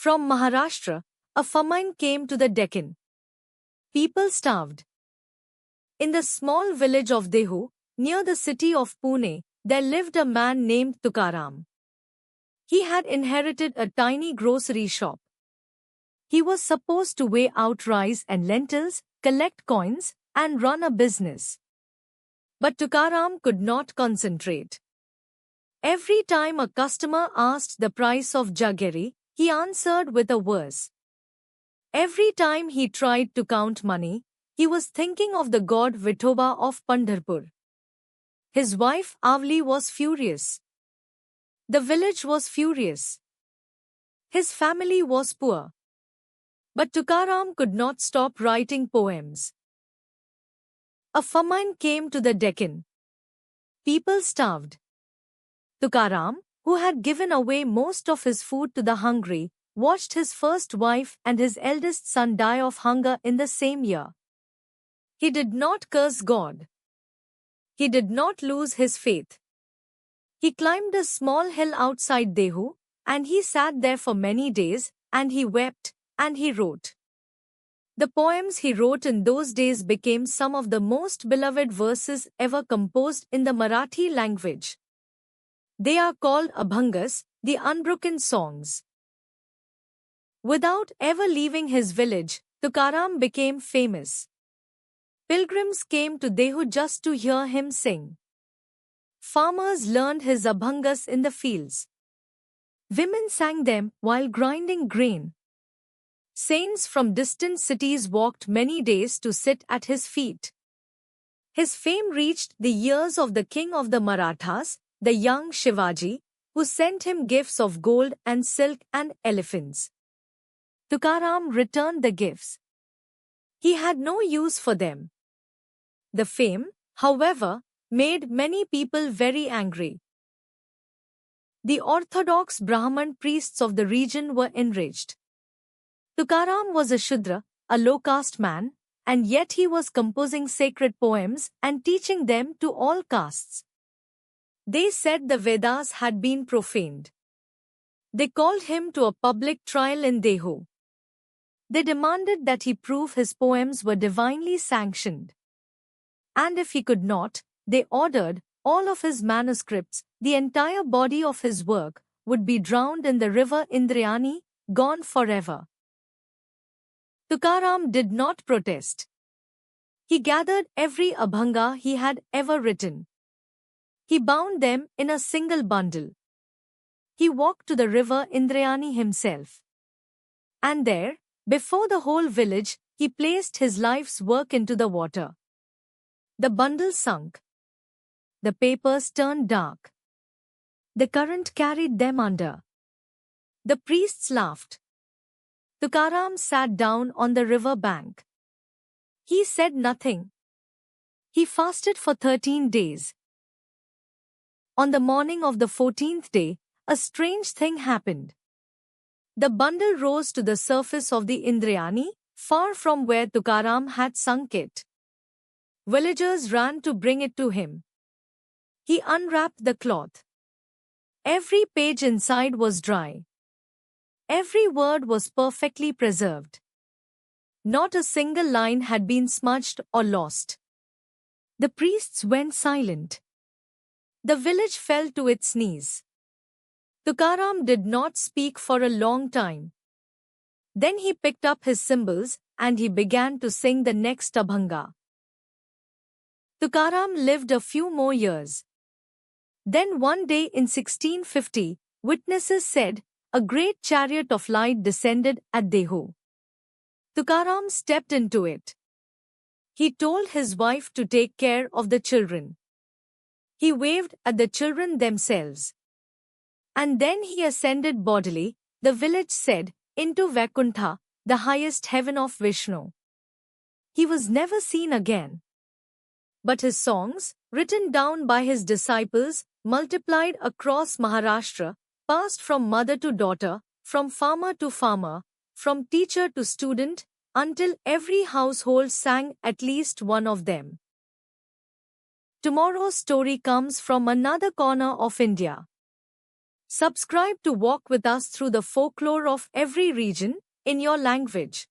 From Maharashtra, a famine came to the Deccan. People starved. In the small village of Dehu, near the city of Pune, there lived a man named Tukaram. He had inherited a tiny grocery shop. He was supposed to weigh out rice and lentils, collect coins, and run a business. But Tukaram could not concentrate. Every time a customer asked the price of jaggery, he answered with a verse. Every time he tried to count money, he was thinking of the god Vithoba of Pandharpur. His wife Avli was furious. The village was furious. His family was poor. But Tukaram could not stop writing poems. A famine came to the Deccan. People starved. Tukaram, who had given away most of his food to the hungry, watched his first wife and his eldest son die of hunger in the same year. He did not curse God. He did not lose his faith. He climbed a small hill outside Dehu, and he sat there for many days, and he wept, and he wrote. The poems he wrote in those days became some of the most beloved verses ever composed in the Marathi language. They are called Abhangas, the unbroken songs. Without ever leaving his village, Tukaram became famous. Pilgrims came to Dehu just to hear him sing. Farmers learned his Abhangas in the fields. Women sang them while grinding grain. Saints from distant cities walked many days to sit at his feet. His fame reached the ears of the king of the Marathas, the young Shivaji, who sent him gifts of gold and silk and elephants. Tukaram returned the gifts. He had no use for them. The fame, however, made many people very angry. The orthodox Brahman priests of the region were enraged. Tukaram was a Shudra, a low-caste man, and yet he was composing sacred poems and teaching them to all castes. They said the Vedas had been profaned. They called him to a public trial in Dehu. They demanded that he prove his poems were divinely sanctioned. And if he could not, they ordered all of his manuscripts, the entire body of his work, would be drowned in the river Indrayani, gone forever. Tukaram did not protest. He gathered every Abhanga he had ever written. He bound them in a single bundle. He walked to the river Indrayani himself. And there, before the whole village, he placed his life's work into the water. The bundle sunk. The papers turned dark. The current carried them under. The priests laughed. Tukaram sat down on the river bank. He said nothing. He fasted for 13 days. On the morning of the 14th day, a strange thing happened. The bundle rose to the surface of the Indrayani, far from where Tukaram had sunk it. Villagers ran to bring it to him. He unwrapped the cloth. Every page inside was dry. Every word was perfectly preserved. Not a single line had been smudged or lost. The priests went silent. The village fell to its knees. Tukaram did not speak for a long time. Then he picked up his cymbals and he began to sing the next Abhanga. Tukaram lived a few more years. Then one day in 1650, witnesses said, a great chariot of light descended at Dehu. Tukaram stepped into it. He told his wife to take care of the children. He waved at the children themselves. And then he ascended bodily, the village said, into Vaikuntha, the highest heaven of Vishnu. He was never seen again. But his songs, written down by his disciples, multiplied across Maharashtra, passed from mother to daughter, from farmer to farmer, from teacher to student, until every household sang at least one of them. Tomorrow's story comes from another corner of India. Subscribe to walk with us through the folklore of every region in your language.